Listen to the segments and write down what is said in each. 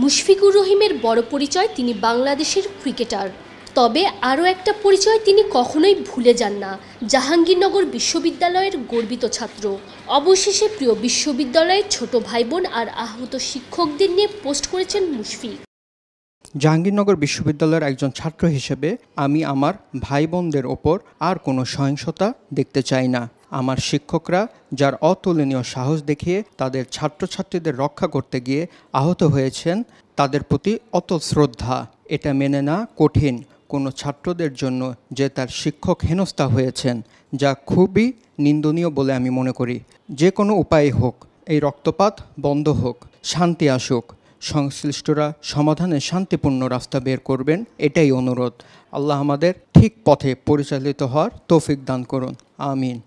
মুশফিকুর রহিমের বড় পরিচয় তিনি বাংলাদেশের ক্রিকেটার। তবে আরও একটা পরিচয় তিনি কখনোই ভুলে যান না, জাহাঙ্গীরনগর বিশ্ববিদ্যালয়ের গর্বিত ছাত্র। অবশেষে প্রিয় বিশ্ববিদ্যালয়ের ছোট ভাইবোন আর আহত শিক্ষকদের নিয়ে পোস্ট করেছেন মুশফিক। জাহাঙ্গীরনগর বিশ্ববিদ্যালয়ের একজন ছাত্র হিসেবে আমি আমার ভাই বোনদের ওপর আর কোনো সহিংসতা দেখতে চাই না। আমার শিক্ষকরা যার অতুলনীয় সাহস দেখিয়ে তাদের ছাত্রছাত্রীদের রক্ষা করতে গিয়ে আহত হয়েছেন, তাদের প্রতি অটল শ্রদ্ধা। এটা মেনে নেওয়া কঠিন কোনো ছাত্রদের জন্য যে তার শিক্ষক হেনস্থা হয়েছেন, যা খুবই নিন্দনীয় বলে আমি মনে করি। যে কোনো উপায়ে হোক এই রক্তপাত বন্ধ হোক, শান্তি আসুক, সংশ্লিষ্টরা সমাধানে শান্তিপূর্ণ রাস্তা বের করবেন, এটাই অনুরোধ। আল্লাহ আমাদের ঠিক পথে পরিচালিত হওয়ার তৌফিক দান করুন, আমিন।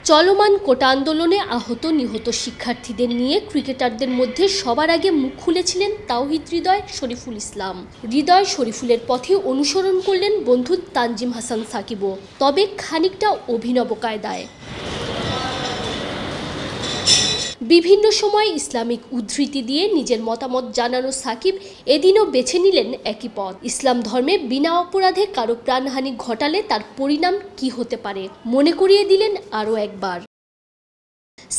চলমান কোটা আন্দোলনে আহত নিহত শিক্ষার্থীদের নিয়ে ক্রিকেটারদের মধ্যে সবার আগে মুখ খুলেছিলেন তাওহিদ হৃদয় শরীফুল ইসলাম। হৃদয় শরীফুলের পথে অনুসরণ করলেন বন্ধু তানজিম হাসান সাকিবও, তবে খানিকটা অভিনব কায়দায়। বিভিন্ন সময় ইসলামিক উদ্ধৃতি দিয়ে নিজের মতামত জানানো সাকিব এদিনও বেছে নিলেন একই পথ। ইসলাম ধর্মে বিনা অপরাধে কারো প্রাণহানি ঘটালে তার পরিণাম কি হতে পারে মনে করিয়ে দিলেন আরও একবার।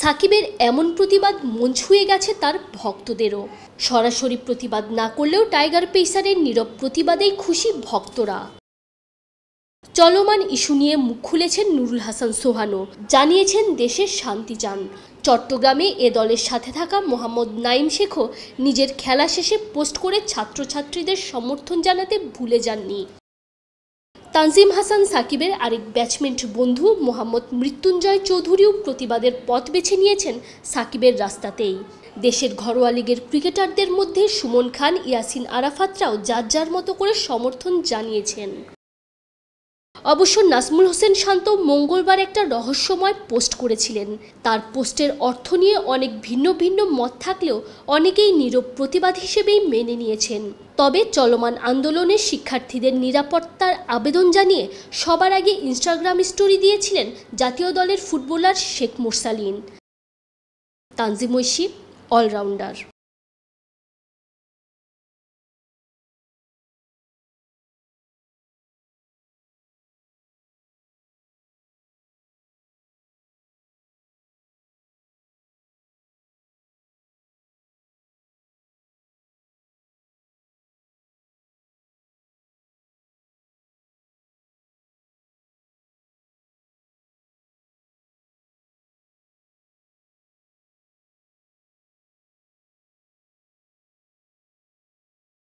সাকিবের এমন প্রতিবাদ মন ছুঁয়ে গেছে তার ভক্তদেরও। সরাসরি প্রতিবাদ না করলেও টাইগার পেসারের নীরব প্রতিবাদেই খুশি ভক্তরা। চলমান ইস্যু নিয়ে মুখ খুলেছেন নুরুল হাসান সোহানও, জানিয়েছেন দেশের শান্তি চান। চট্টগ্রামে এ দলের সাথে থাকা মোহাম্মদ নাইম শেখও নিজের খেলা শেষে পোস্ট করে ছাত্রছাত্রীদের সমর্থন জানাতে ভুলে যাননি। তানজিম হাসান সাকিবের আরেক ব্যাচমেট বন্ধু মোহাম্মদ মৃত্যুঞ্জয় চৌধুরীও প্রতিবাদের পথ বেছে নিয়েছেন সাকিবের রাস্তাতেই। দেশের ঘরোয়া লিগের ক্রিকেটারদের মধ্যে সুমন খান, ইয়াসিন আরাফাতরাও যার যার মতো করে সমর্থন জানিয়েছেন। অবশ্য নাজমুল হোসেন শান্ত মঙ্গলবার একটা রহস্যময় পোস্ট করেছিলেন। তার পোস্টের অর্থ নিয়ে অনেক ভিন্ন ভিন্ন মত থাকলেও অনেকেই নীরব প্রতিবাদ হিসেবেই মেনে নিয়েছেন। তবে চলমান আন্দোলনে শিক্ষার্থীদের নিরাপত্তার আবেদন জানিয়ে সবার আগে ইনস্টাগ্রাম স্টোরি দিয়েছিলেন জাতীয় দলের ফুটবলার শেখ মুরসালিন। তানজিম ঐশী, অলরাউন্ডার।